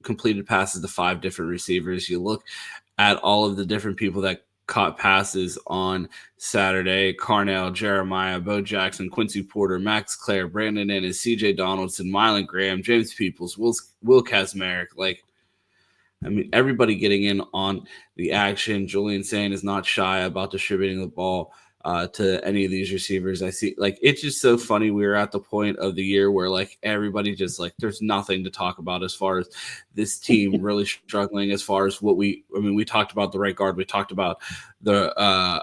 completed passes to 5 different receivers. You look at all of the different people that caught passes on Saturday: Carnell, Jeremiah, Bo Jackson, Quincy Porter, Max Clare, Brandon Inniss, CJ Donaldson, Mylon Graham, James Peoples, Will Kasmerick. Everybody getting in on the action. Julian Sayin is not shy about distributing the ball to any of these receivers. I see, it's just so funny. We're at the point of the year where everybody just there's nothing to talk about as far as this team really struggling, as far as what we talked about the right guard. We talked about the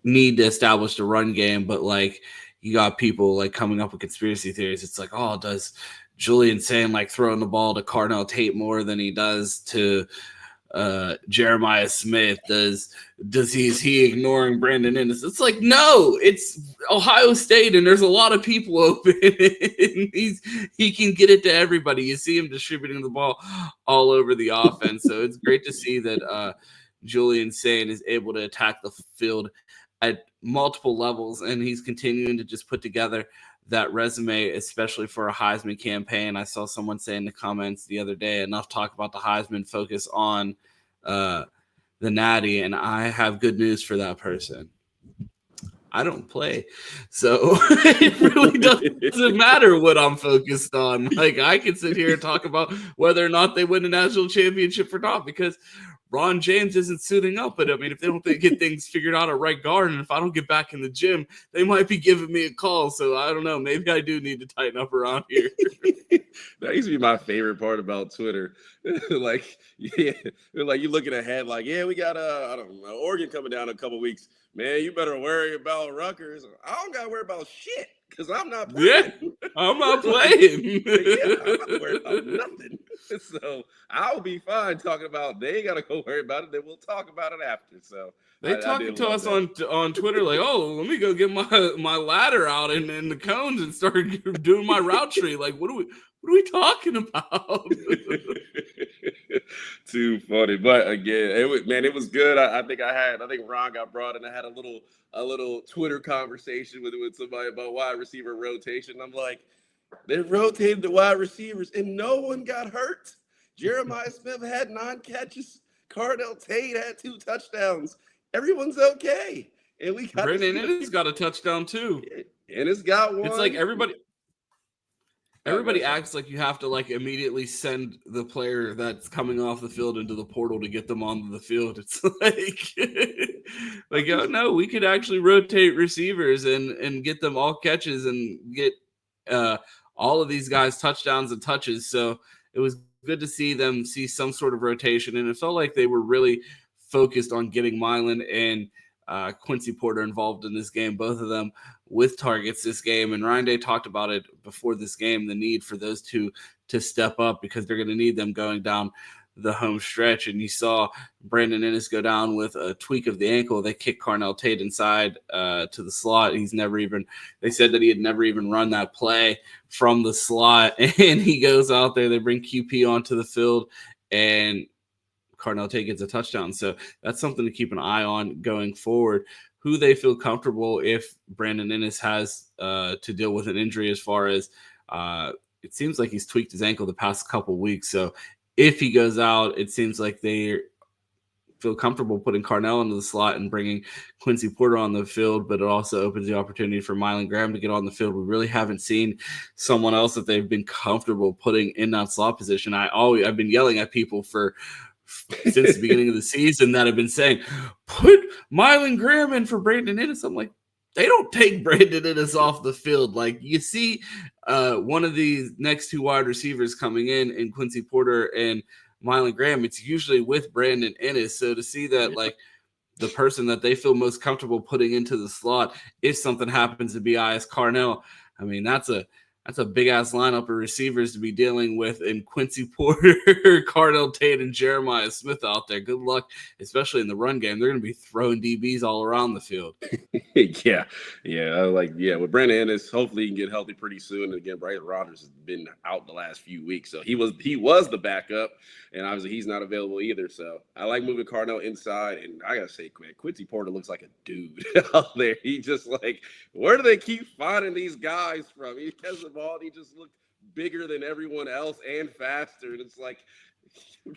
need to establish the run game, but like you got people like coming up with conspiracy theories. It's like, oh, does Julian Sayin like throwing the ball to Carnell Tate more than he does to Jeremiah Smith? Is he ignoring Brandon Inniss? It's like, no, it's Ohio State, and there's a lot of people open. And he can get it to everybody. You see him distributing the ball all over the offense. So it's great to see that Julian Sayin is able to attack the field at multiple levels, and he's continuing to just put together that resume, especially for a Heisman campaign. I saw someone say in the comments the other day, enough talk about the Heisman, focus on the Natty, and I have good news for that person. I don't play, so it really doesn't matter what I'm focused on. Like, I can sit here and talk about whether or not they win a national championship or not, because Ron James isn't suiting up. But I mean, if they don't get things figured out at right guard, and if I don't get back in the gym, they might be giving me a call. So I don't know. Maybe I do need to tighten up around here. That used to be my favorite part about Twitter. Like you're looking ahead, like, yeah, we got I don't know, Oregon coming down in a couple weeks. Man, you better worry about Rutgers. I don't gotta worry about shit because I'm not playing. Yeah, I'm not playing. I'm not worried about nothing. So I'll be fine talking about. They ain't gotta go worry about it. Then we'll talk about it after. So they talking to us on Twitter like, oh, let me go get my ladder out and the cones and start doing my route tree. Like, what are we talking about? Too funny. But again, it was good. I think Ron got brought in. I had a little Twitter conversation with somebody about wide receiver rotation. I'm like, they rotated the wide receivers and no one got hurt. Jeremiah Smith had 9 catches. Carnell Tate had 2 touchdowns. Everyone's okay. And we got Brandon Inniss got a touchdown too. Inniss got one. It's like everybody acts like you have to like immediately send the player that's coming off the field into the portal to get them onto the field. It's like oh no, we could actually rotate receivers and get them all catches and get all of these guys touchdowns and touches. So it was good to see them see some sort of rotation, and it felt like they were really focused on getting Mylon and Quincy Porter involved in this game, both of them with targets this game. And Ryan Day talked about it before this game, the need for those two to step up because they're going to need them going down the home stretch. And you saw Brandon Inniss go down with a tweak of the ankle. They kicked Carnell Tate inside to the slot. They said that he had never even run that play from the slot. And he goes out there, they bring QP onto the field, and Carnell Tate gets a touchdown. So that's something to keep an eye on going forward. Who they feel comfortable if Brandon Inniss has to deal with an injury, as far as it seems like he's tweaked his ankle the past couple weeks. So if he goes out, it seems like they feel comfortable putting Carnell into the slot and bringing Quincy Porter on the field, but it also opens the opportunity for Mylon Graham to get on the field. We really haven't seen someone else that they've been comfortable putting in that slot position. I've been yelling at people since the beginning of the season that have been saying, put Mylon Graham in for Brandon Inniss. I'm like, they don't take Brandon Inniss off the field. Like, you see one of these next 2 wide receivers coming in Quincy Porter and Mylon Graham, it's usually with Brandon Inniss. So to see that, like, the person that they feel most comfortable putting into the slot, if something happens to be I.S. Carnell, I mean, that's a big-ass lineup of receivers to be dealing with, and Quincy Porter, Carnell Tate, and Jeremiah Smith out there. Good luck, especially in the run game. They're going to be throwing DBs all around the field. Yeah. With Brandon Inniss, hopefully he can get healthy pretty soon. And again, Bryce Rodgers has been out the last few weeks, so he was the backup, and obviously he's not available either. So I like moving Carnell inside, and I gotta say, Quincy Porter looks like a dude out there. He just like, where do they keep finding these guys from? He has the ball, he just looked bigger than everyone else and faster, and it's like,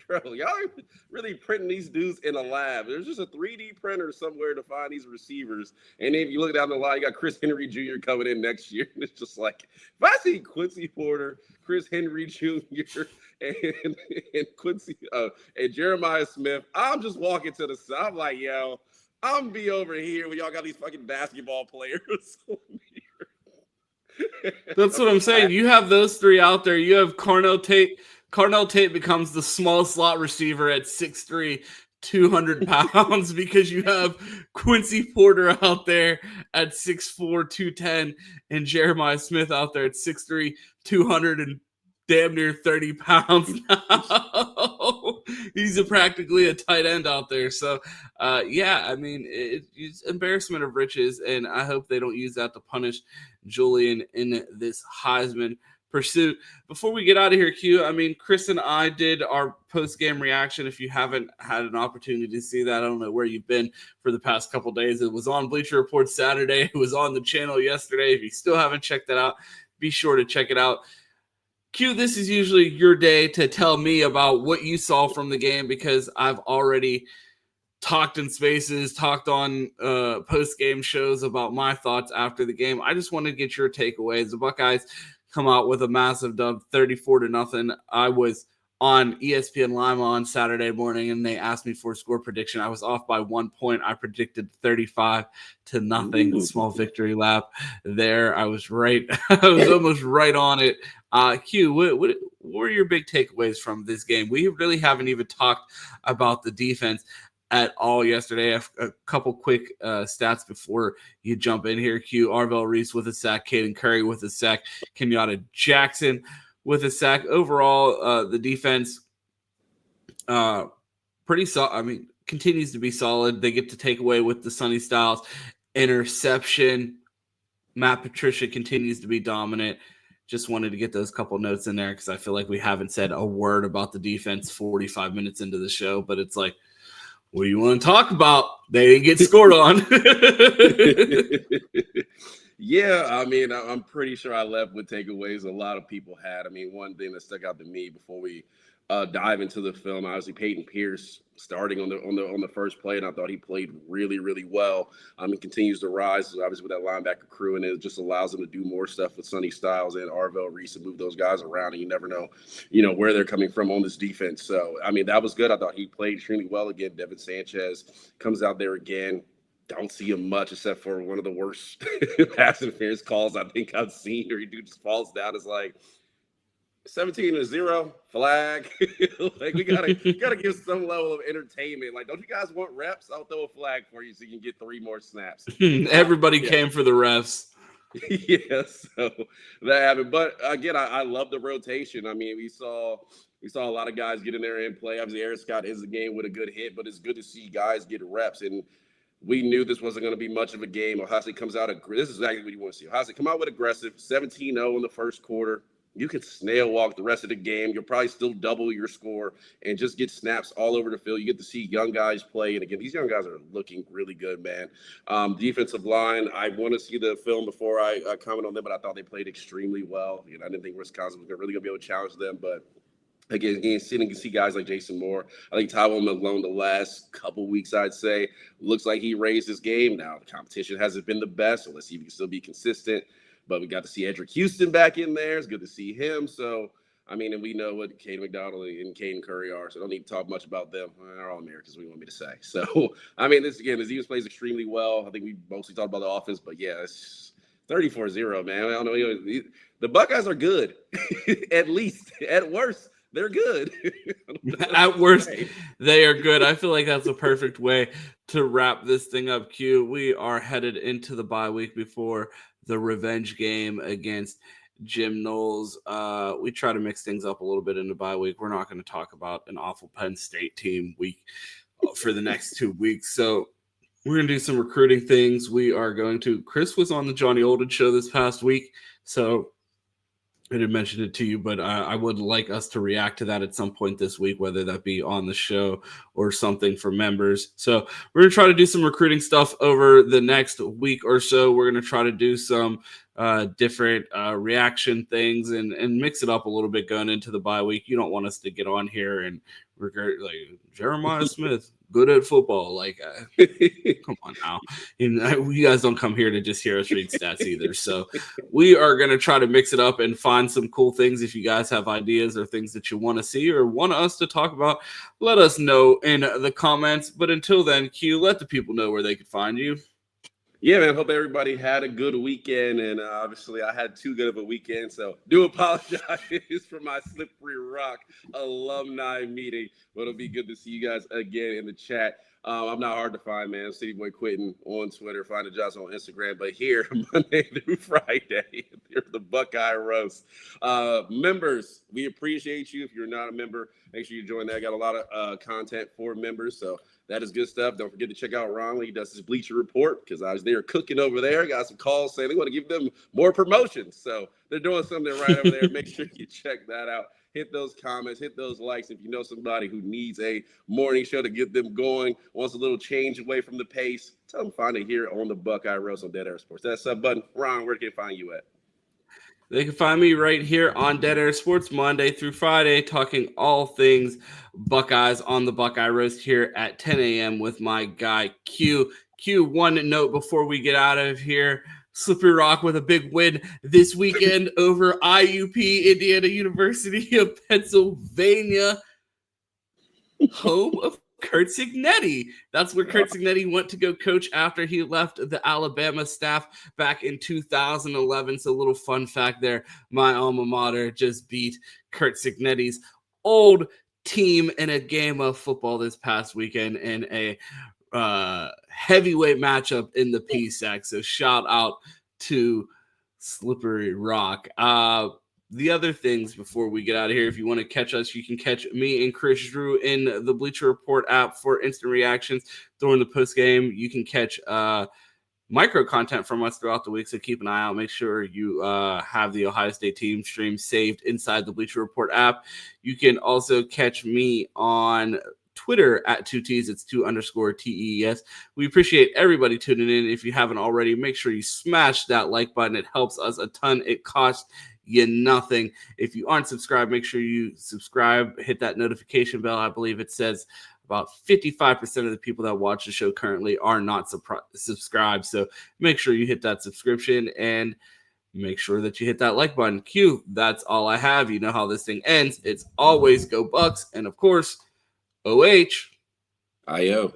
bro, y'all are really printing these dudes in a lab. There's just a 3D printer somewhere to find these receivers. And if you look down the line, you got Chris Henry Jr. coming in next year. And it's just like, if I see Quincy Porter, Chris Henry Jr., and Quincy and Jeremiah Smith, I'm just walking to the side. I'm like, yo, I'm gonna be over here when y'all got these fucking basketball players over here. That's what I'm saying. You have those 3 out there. You have Carnell Tate. Carnell Tate becomes the small slot receiver at 6'3", 200 pounds because you have Quincy Porter out there at 6'4", 210, and Jeremiah Smith out there at 6'3", 200 and damn near 30 pounds now. He's practically a tight end out there. So, yeah, I mean, it's embarrassment of riches, and I hope they don't use that to punish Julian in this Heisman pursuit. Before we get out of here, Q, I mean, Chris and I did our post-game reaction. If you haven't had an opportunity to see that, I don't know where you've been for the past couple days. It was on Bleacher Report Saturday. It was on the channel yesterday. If you still haven't checked that out, be sure to check it out. Q, this is usually your day to tell me about what you saw from the game, because I've already talked in spaces, talked on post-game shows about my thoughts after the game. I just wanted to get your takeaways. The Buckeyes come out with a massive dub, 34-0. I was on ESPN Lima on Saturday morning, and they asked me for a score prediction. I was off by 1 point. I predicted 35-0. Ooh. Small victory lap there. I was right. I was almost right on it. Q, what were your big takeaways from this game? We really haven't even talked about the defense at all yesterday. A couple quick stats before you jump in here. Q, Arvell Reese with a sack, Caden Curry with a sack, Kenyatta Jackson with a sack. Overall, the defense pretty solid. I mean, continues to be solid. They get to take away with the Sonny Stiles interception. Matt Patricia continues to be dominant. Just wanted to get those couple notes in there because I feel like we haven't said a word about the defense 45 minutes into the show, but it's like, what do you want to talk about? They didn't get scored on. Yeah, I mean, I'm pretty sure I left with takeaways a lot of people had. I mean, one thing that stuck out to me before we dive into the film, obviously Peyton Pierce starting on the first play, and I thought he played really, really well. He continues to rise, obviously, with that linebacker crew, and it just allows him to do more stuff with Sonny Stiles and Arvell Reese and move those guys around, and you never know, where they're coming from on this defense. So, I mean, that was good. I thought he played extremely well again. Devin Sanchez comes out there again. Don't see him much except for one of the worst pass interference calls I think I've seen, where he just falls down. It's like 17-0 flag. Like we gotta give some level of entertainment. Like, don't you guys want reps? I'll throw a flag for you so you can get 3 more snaps. Everybody came for the refs. Yeah, so that happened. But again, I love the rotation. I mean, we saw a lot of guys get in there and play. Obviously, Eric Scott ends the game with a good hit, but it's good to see guys get reps. And we knew this wasn't going to be much of a game. Ohio State comes out. This is exactly what you want to see. Ohio State come out with aggressive, 17-0 in the first quarter. You can snail walk the rest of the game. You'll probably still double your score and just get snaps all over the field. You get to see young guys play. And again, these young guys are looking really good, man. Defensive line, I want to see the film before I comment on them, but I thought they played extremely well. I didn't think Wisconsin was really going to be able to challenge them, but again, seeing see guys like Jason Moore. I think Tywone Malone the last couple weeks, I'd say, looks like he raised his game. Now, the competition hasn't been the best, so let's see if he can still be consistent. But we got to see Edric Houston back in there. It's good to see him. So, I mean, and we know what Caden McDonald and Caden Curry are, so I don't need to talk much about them. They're all Americans, we want me to say. So, I mean, this defense plays extremely well. I think we mostly talked about the offense, but yeah, it's 34-0, man. I don't know. The Buckeyes are good, at least. At worst, they're good. At worst, they are good. I feel like that's a perfect way to wrap this thing up, Q. We are headed into the bye week before the revenge game against Jim Knowles. We try to mix things up a little bit in the bye week. We're not going to talk about an awful Penn State team week for the next 2 weeks. So we're going to do some recruiting things. We are going to – Chris was on the Johnny Olden show this past week, so – I didn't mention it to you, but I would like us to react to that at some point this week, whether that be on the show or something for members. So we're going to try to do some recruiting stuff over the next week or so. We're going to try to do some different reaction things and mix it up a little bit going into the bye week. You don't want us to get on here and regard like Jeremiah Smith, good at football. Like, come on now. You guys don't come here to just hear us read stats either. So we are going to try to mix it up and find some cool things. If you guys have ideas or things that you want to see or want us to talk about, let us know in the comments. But until then, Q, let the people know where they can find you. Yeah, man. Hope everybody had a good weekend. And obviously, I had too good of a weekend. So do apologize for my Slippery Rock alumni meeting. But it'll be good to see you guys again in the chat. I'm not hard to find, man. City Boy Quitting on Twitter. Find the Johnson on Instagram. But here, Monday through Friday, here's the Buckeye Roast. Members, we appreciate you. If you're not a member, make sure you join that. I got a lot of content for members. So that is good stuff. Don't forget to check out Ron Lee. He does his Bleacher Report because I was there cooking over there. Got some calls saying they want to give them more promotions. So they're doing something right over there. Make sure you check that out. Hit those comments, hit those likes. If you know somebody who needs a morning show to get them going, wants a little change away from the pace, tell them find it here on the Buckeye Roast on Dead Air Sports. That sub button. Ron, where can they find you at? They can find me right here on Dead Air Sports Monday through Friday, talking all things Buckeyes on the Buckeye Roast here at 10 a.m. with my guy Q. Q, one note before we get out of here. Slippery Rock with a big win this weekend over IUP, Indiana University of Pennsylvania, home of Kurt Cignetti. That's where Kurt Cignetti went to go coach after he left the Alabama staff back in 2011. So a little fun fact there. My alma mater just beat Kurt Cignetti's old team in a game of football this past weekend in a heavyweight matchup in the PSAC. So shout out to Slippery Rock. The other things before we get out of here, if you want to catch us, you can catch me and Chris Drew in the Bleacher Report app for instant reactions during the post game. You can catch micro content from us throughout the week, so keep an eye out. Make sure you have the Ohio State team stream saved inside the Bleacher Report app. You can also catch me on Twitter at 2Ts. It's 2_TES. We appreciate everybody tuning in. If you haven't already, make sure you smash that like button. It helps us a ton. It costs you nothing. If you aren't subscribed, make sure you subscribe, hit that notification bell. I believe it says about 55% of the people that watch the show currently are not subscribed. So make sure you hit that subscription and make sure that you hit that like button. Q, that's all I have. You know how this thing ends. It's always go Bucks. And of course, OH. IO.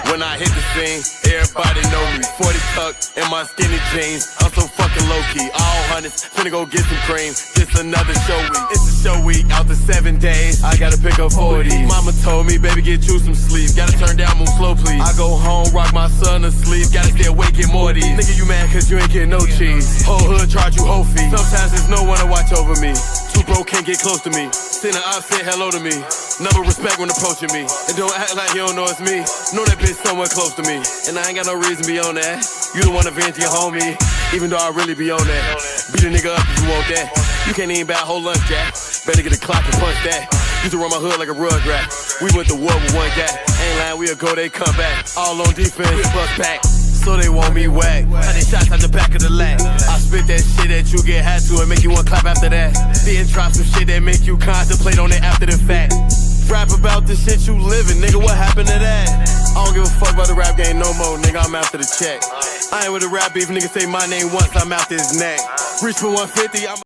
When I hit the scene, everybody know me. 40 tuck in my skinny jeans. I'm so fucking low key. All hundreds, finna go get some cream. This another show week. It's a show week. Out the 7 days, I gotta pick up 40. Mama told me, baby, get you some sleep. Gotta turn down, move slow, please. I go home, rock my son to sleep. Gotta stay awake, get more of these. Nigga, you mad cause you ain't getting no cheese. Whole hood charge you whole fee. Sometimes there's no one to watch over me. Too broke, can't get close to me. Send an op, say hello to me. Number respect when approaching me. And don't act like you don't know it's me. Know that bitch somewhere close to me. And I ain't got no reason to be on that. You the one to vent your homie. Even though I really be on that. Beat a nigga up if you want that. You can't even buy a whole lunch, Jack. Better get a clock and punch that. Used to run my hood like a rug rat. We went to war with one guy. Ain't lying, we'll go, they come back. All on defense, bust back. So they want me whack. 100 shots out the back of the lag. I spit that shit that you get high to and make you want to clap after that. Then drop some shit that make you contemplate on it after the fact. Rap about the shit you living, nigga, what happened to that? I don't give a fuck about the rap game no more, nigga, I'm after the check. I ain't with a rap beef, nigga say my name once, I'm after his neck. Reach for 150, I'm